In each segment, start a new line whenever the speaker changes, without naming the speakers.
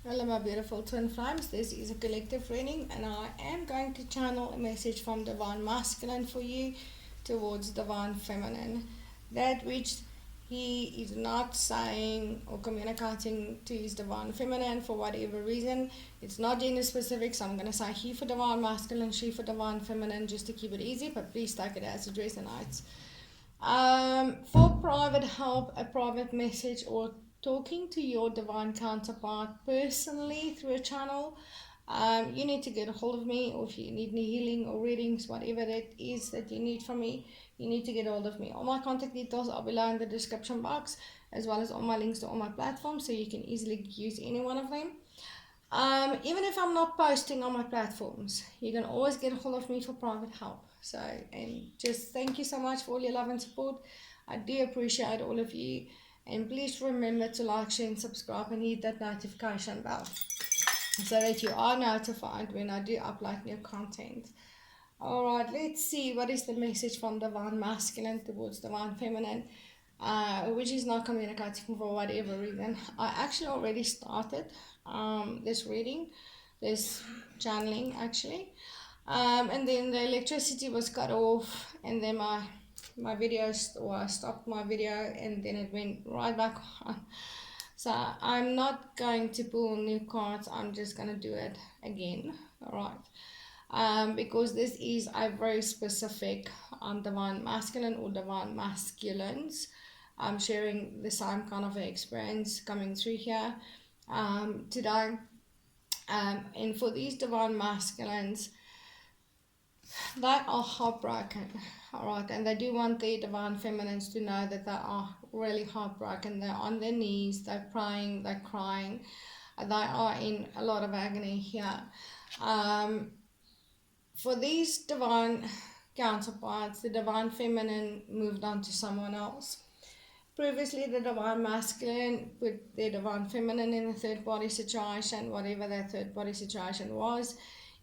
Hello my beautiful twin flames, this is a collective reading and I am going to channel a message from Divine Masculine for you towards Divine Feminine. That which he is not saying or communicating to his Divine Feminine for whatever reason. It's not gender specific, so I'm going to say he for Divine Masculine, she for Divine Feminine, just to keep it easy, but please take it as it resonates. For private help, a private message, or talking to your divine counterpart personally through a channel, you need to get a hold of me, or if you need any healing or readings, whatever it is that you need from me, you need to get a hold of me. All my contact details are below in the description box, as well as all my links to all my platforms, so you can easily use any one of them. Even if I'm not posting on my platforms, you can always get a hold of me for private help. So, and just thank you so much for all your love and support. I do appreciate all of you. And please remember to like, share, and subscribe, and hit that notification bell so that you are notified when I do upload new content. Alright, let's see what is the message from Divine Masculine towards Divine Feminine, which is not communicating for whatever reason. I actually already started this reading, this channeling actually, and then the electricity was cut off, and then my video, or I stopped my video, and then it went right back on. So I'm not going to pull new cards, I'm just going to do it again. Alright, because this is a very specific Divine Masculine or Divine Masculines. I'm sharing the same kind of experience coming through here today. And for these Divine Masculines, they are heartbroken, alright, and they do want their Divine Feminines to know that they are really heartbroken. They're on their knees, they're praying, they're crying, they are in a lot of agony here. For these Divine counterparts, the Divine Feminine moved on to someone else. Previously, the Divine Masculine put their Divine Feminine in a third party situation, whatever that third party situation was,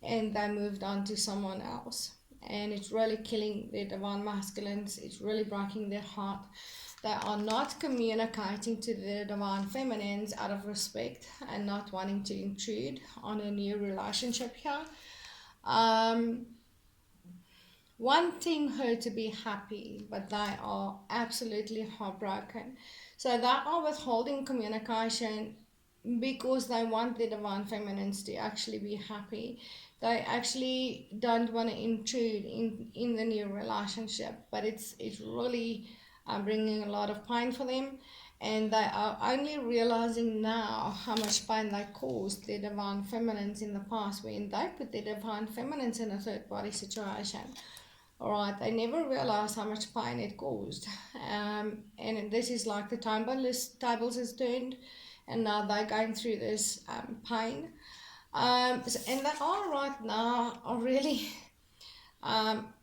and they moved on to someone else. And it's really killing their Divine Masculines, it's really breaking their heart. They are not communicating to their Divine Feminines out of respect and not wanting to intrude on a new relationship here. Wanting her to be happy, but they are absolutely heartbroken. So they are withholding communication because they want the Divine Feminines to actually be happy. They actually don't want to intrude in the new relationship, but it's really bringing a lot of pain for them. And they are only realizing now how much pain they caused their Divine Feminines in the past when they put their Divine Feminines in a third party situation. Alright, they never realized how much pain it caused. And this is like the tables is turned, and now they're going through this pain. And they are right now are really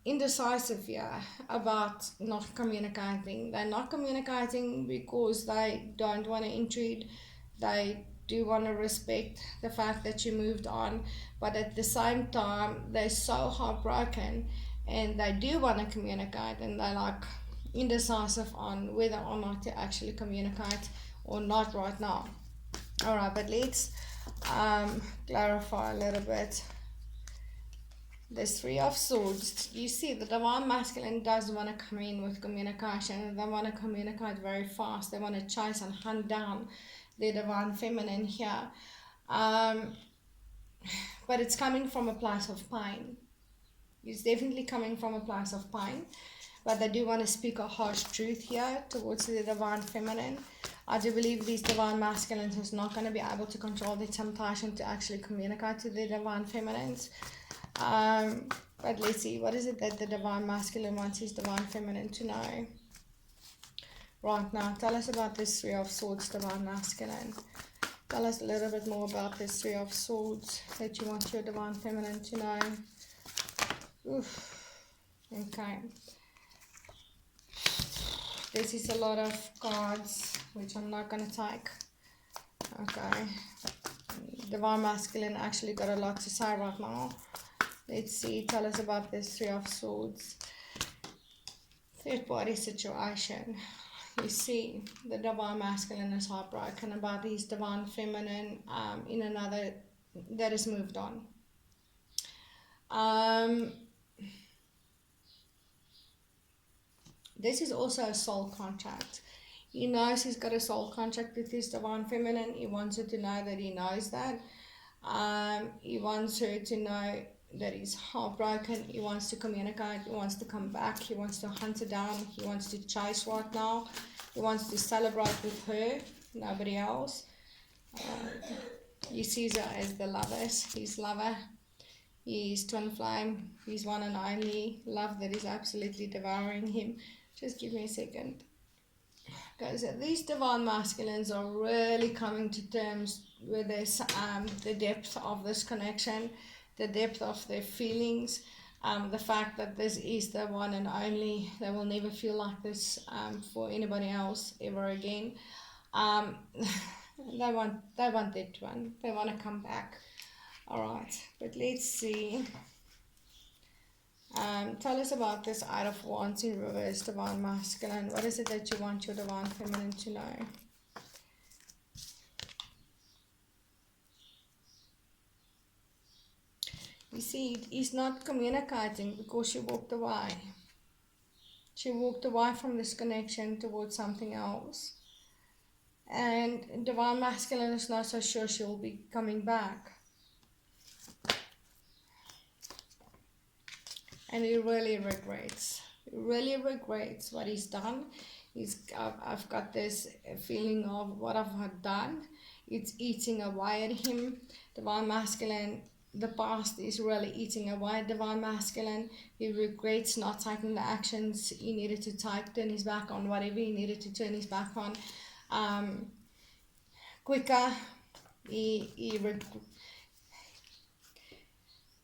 indecisive here about not communicating. They're not communicating because they don't want to intrude. They do want to respect the fact that you moved on, but at the same time they're so heartbroken and they do want to communicate, and they're like indecisive on whether or not to actually communicate or not right now. Alright, but let's clarify a little bit. There's Three of Swords. You see, the Divine Masculine does want to come in with communication, and they want to communicate very fast. They want to chase and hunt down their Divine Feminine here. But it's coming from a place of pain. It's definitely coming from a place of pain. But they do want to speak a harsh truth here towards the Divine Feminine. I do believe these Divine Masculines is not going to be able to control the temptation to actually communicate to the Divine Feminines. But let's see, what is it that the Divine Masculine wants his Divine Feminine to know? Right now, tell us about this Three of Swords, Divine Masculine. Tell us a little bit more about this Three of Swords that you want your Divine Feminine to know. Oof. Okay. This is a lot of cards, which I'm not going to take. Okay. Divine Masculine actually got a lot to say right now. Let's see, tell us about this Three of Swords. Third party situation. You see, the divine masculine is heartbroken about his divine feminine in another that has moved on. This is also a soul contract. He knows he's got a soul contract with his divine feminine. He wants her to know that he knows that. He wants her to know that he's heartbroken. He wants to communicate. He wants to come back. He wants to hunt her down. He wants to chase right now. He wants to celebrate with her, nobody else. He sees her as the lovers, his lover. His twin flame, his one and only love that is absolutely devouring him. Just give me a second. Because these divine masculines are really coming to terms with this, the depth of this connection, the depth of their feelings, the fact that this is the one and only. They will never feel like this for anybody else ever again. They want that one. They want to come back. Alright, but let's see. Tell us about this Eight of Wands in reverse, divine masculine. What is it that you want your divine feminine to know? You see, he's not communicating because she walked away. She walked away from this connection towards something else. And divine masculine is not so sure she'll be coming back. And he really regrets what he's done. I've got this feeling of what I've done. It's eating away at him. Divine masculine, the past is really eating away at divine masculine. He regrets not taking the actions he needed to take, turn his back on whatever he needed to turn his back on quicker.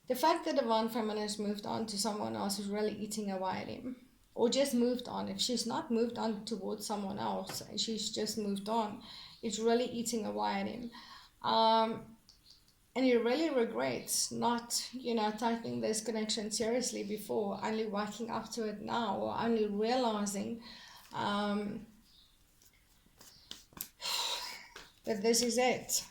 The fact that divine feminine has moved on to someone else is really eating away at him. Or just moved on. If she's not moved on towards someone else, she's just moved on, it's really eating away at him. And he really regrets not, taking this connection seriously before, only waking up to it now, or only realizing that this is it.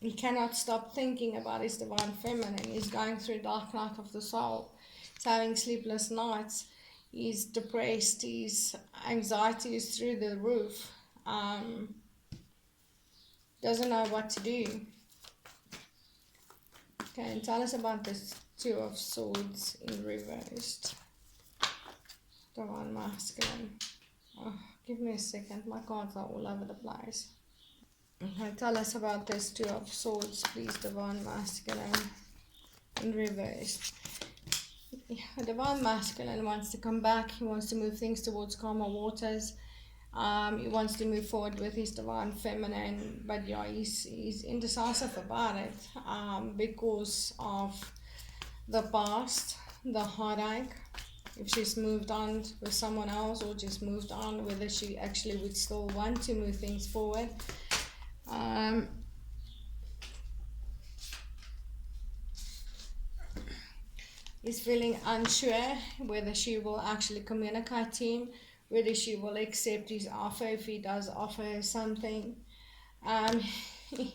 He cannot stop thinking about his divine feminine. He's going through dark night of the soul. He's having sleepless nights. He's depressed. His anxiety is through the roof. Doesn't know what to do. Okay, and tell us about this Two of Swords in reversed. Divine masculine. Oh, give me a second. My cards are all over the place. Okay, tell us about this Two of Swords, please, divine masculine in reverse. Divine masculine wants to come back. He wants to move things towards calmer waters. He wants to move forward with his divine feminine, but yeah, he's indecisive about it because of the past, the heartache. If she's moved on with someone else or just moved on, whether she actually would still want to move things forward. He's feeling unsure whether she will actually communicate to him, whether she will accept his offer if he does offer her something. He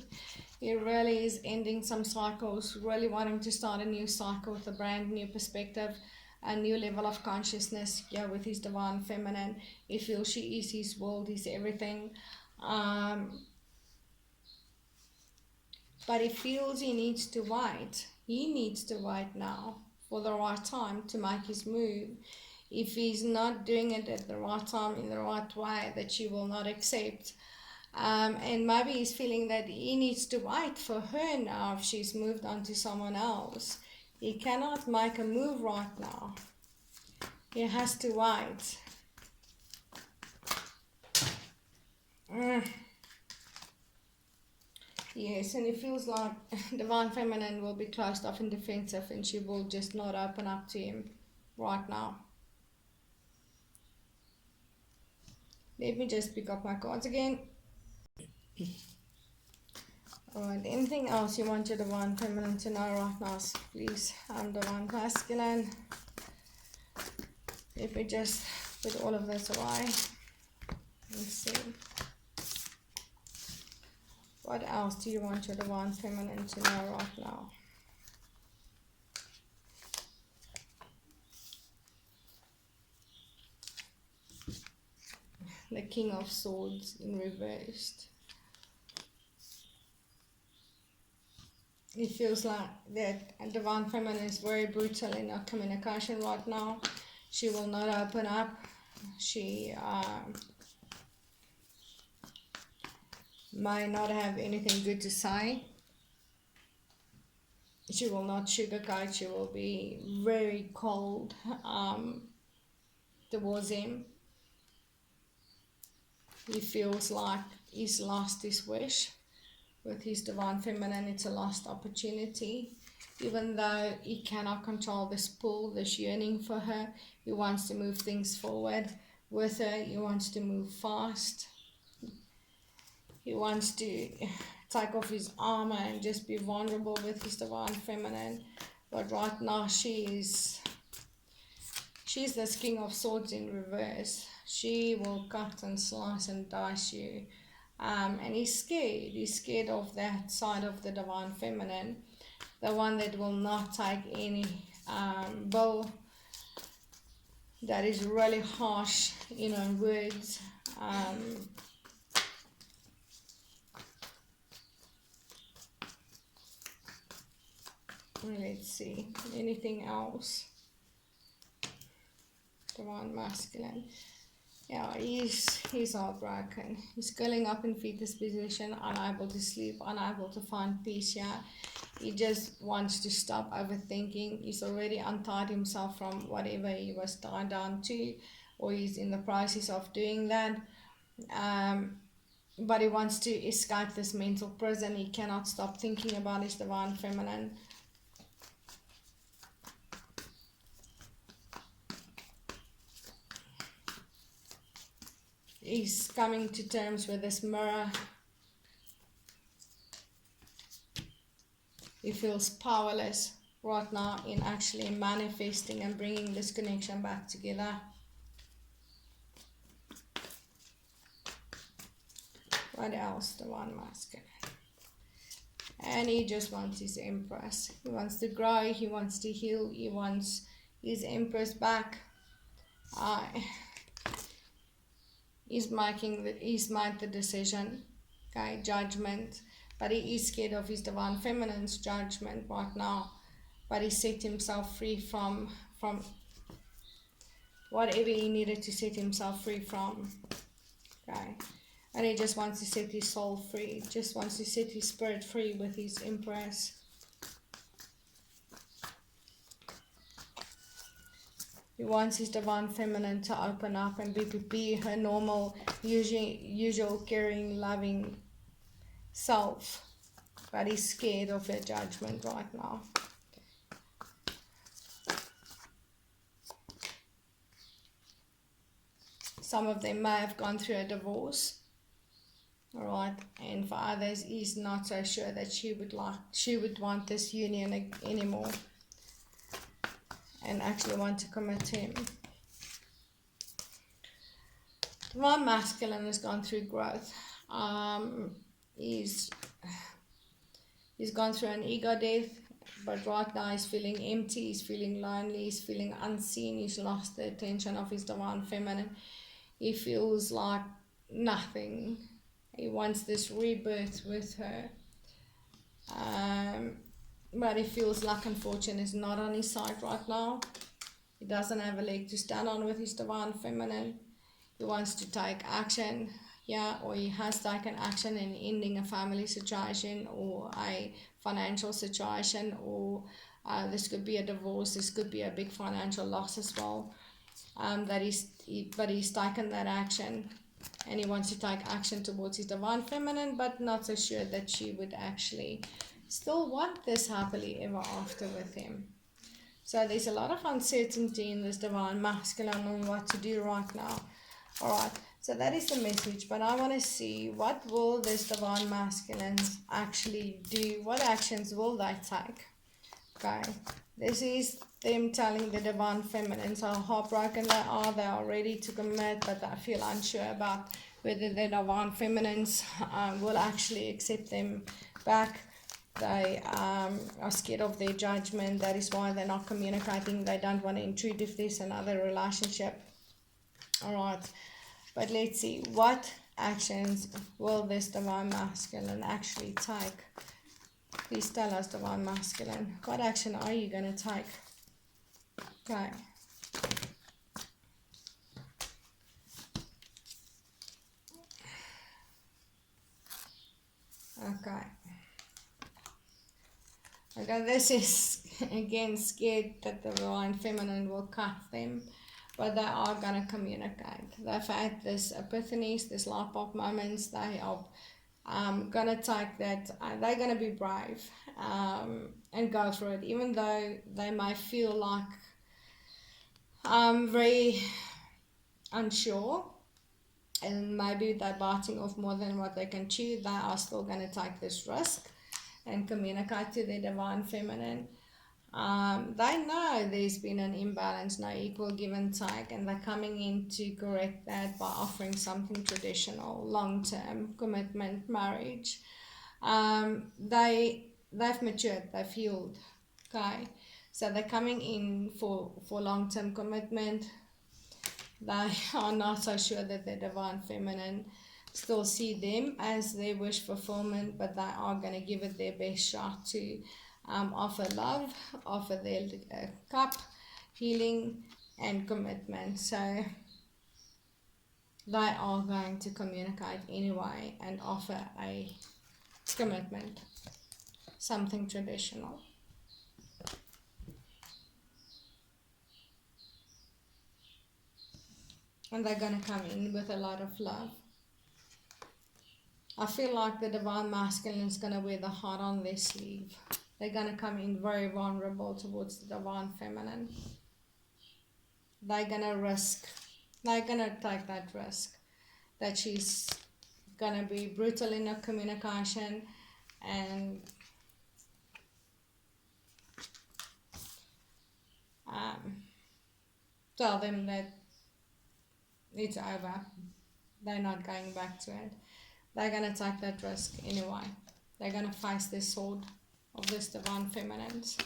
really is ending some cycles, really wanting to start a new cycle with a brand new perspective, a new level of consciousness, with his divine feminine. He feels she is his world, he's everything. But he feels he needs to wait. He needs to wait now for the right time to make his move. If he's not doing it at the right time, in the right way, that she will not accept. And maybe he's feeling that he needs to wait for her now if she's moved on to someone else. He cannot make a move right now. He has to wait. Yes, and it feels like divine feminine will be closed off and defensive, and she will just not open up to him right now. Let me just pick up my cards again. Alright, anything else you want your divine feminine to know right now, please? I'm divine masculine. Let me just put all of this away and see. What else do you want your Divine Feminine to know right now? The King of Swords in reversed. It feels like that Divine Feminine is very brutal in her communication right now. She will not open up. She may not have anything good to say. She will not sugarcoat. She will be very cold towards him. He feels like he's lost his wish. With his Divine Feminine, it's a lost opportunity. Even though he cannot control this pull, this yearning for her, he wants to move things forward with her. He wants to move fast. He wants to take off his armor and just be vulnerable with his Divine Feminine. But right now she's this King of Swords in reverse. She will cut and slice and dice you. And he's scared. He's scared of that side of the Divine Feminine. The one that will not take any bull. That is really harsh, words. Let's see. Anything else? Divine Masculine. Yeah, he's heartbroken. He's curling up in fetus position, unable to sleep, unable to find peace here. He just wants to stop overthinking. He's already untied himself from whatever he was tied down to, or he's in the process of doing that. But he wants to escape this mental prison. He cannot stop thinking about his Divine Feminine. He's coming to terms with this mirror. He feels powerless right now in actually manifesting and bringing this connection back together. What else? Divine Masculine. And he just wants his Empress. He wants to grow. He wants to heal. He wants his Empress back. He's made the decision, okay, judgment, but he is scared of his Divine Feminine's judgment right now. But he set himself free from whatever he needed to set himself free from, okay. And he just wants to set his soul free, just wants to set his spirit free with his Empress. He wants his Divine Feminine to open up and be her normal, usual, caring, loving self. But he's scared of her judgment right now. Some of them may have gone through a divorce. Alright, and for others, he's not so sure that she would want this union anymore. And actually want to commit to him. Divine Masculine has gone through growth. He's gone through an ego death, but right now he's feeling empty, he's feeling lonely, he's feeling unseen, he's lost the attention of his Divine Feminine. He feels like nothing. He wants this rebirth with her. But he feels luck and fortune is not on his side right now. He doesn't have a leg to stand on with his Divine Feminine. He wants to take action, or he has taken action in ending a family situation or a financial situation, or this could be a divorce, this could be a big financial loss as well. But he's taken that action, and he wants to take action towards his Divine Feminine, but not so sure that she would actually still want this happily ever after with him. So there's a lot of uncertainty in this Divine Masculine on what to do right now. Alright, so that is the message, but I want to see what will this Divine Masculine actually do, what actions will they take. Okay, This is them telling the divine feminines how heartbroken they are ready to commit, but they feel unsure about whether the divine feminines will actually accept them back. They are scared of their judgment. That is why they're not communicating. They don't want to intrude if there's another relationship. Alright, but let's see, what actions will this divine masculine actually take? Please tell us, divine masculine, what action are you going to take? Okay. Okay, this is again scared that the divine feminine will cut them, but they are going to communicate. They've had this epiphanies, this light bulb moments. They are going to take that, they're going to be brave and go through it, even though they may feel like very unsure and maybe they're biting off more than what they can chew. They are still going to take this risk and communicate to their divine feminine. They know there's been an imbalance, no equal give and take, and they're coming in to correct that by offering something traditional, long-term commitment, marriage. They've matured, they've healed. Okay, so they're coming in for long-term commitment. They are not so sure that the divine feminine still see them as their wish fulfillment, but they are going to give it their best shot to offer love, offer their cup, healing and commitment. So they are going to communicate anyway and offer a commitment, something traditional. And they're going to come in with a lot of love. I feel like the divine masculine is going to wear the heart on their sleeve. They're going to come in very vulnerable towards the divine feminine. They're going to risk. They're going to take that risk. That she's going to be brutal in her communication and tell them that it's over. They're not going back to it. They're going to take that risk anyway. They're going to face this sword of this divine feminines.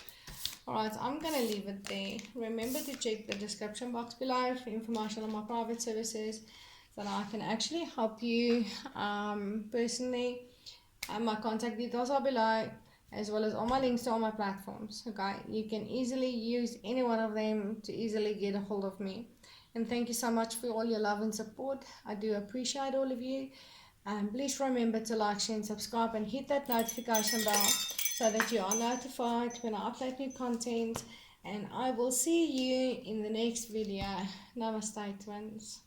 Alright, I'm going to leave it there. Remember to check the description box below for information on my private services so that I can actually help you personally. And my contact details are below, as well as all my links to all my platforms. Okay, you can easily use any one of them to easily get a hold of me. And thank you so much for all your love and support. I do appreciate all of you. Please remember to like, share and subscribe and hit that notification bell so that you are notified when I upload new content. And I will see you in the next video. Namaste, twins.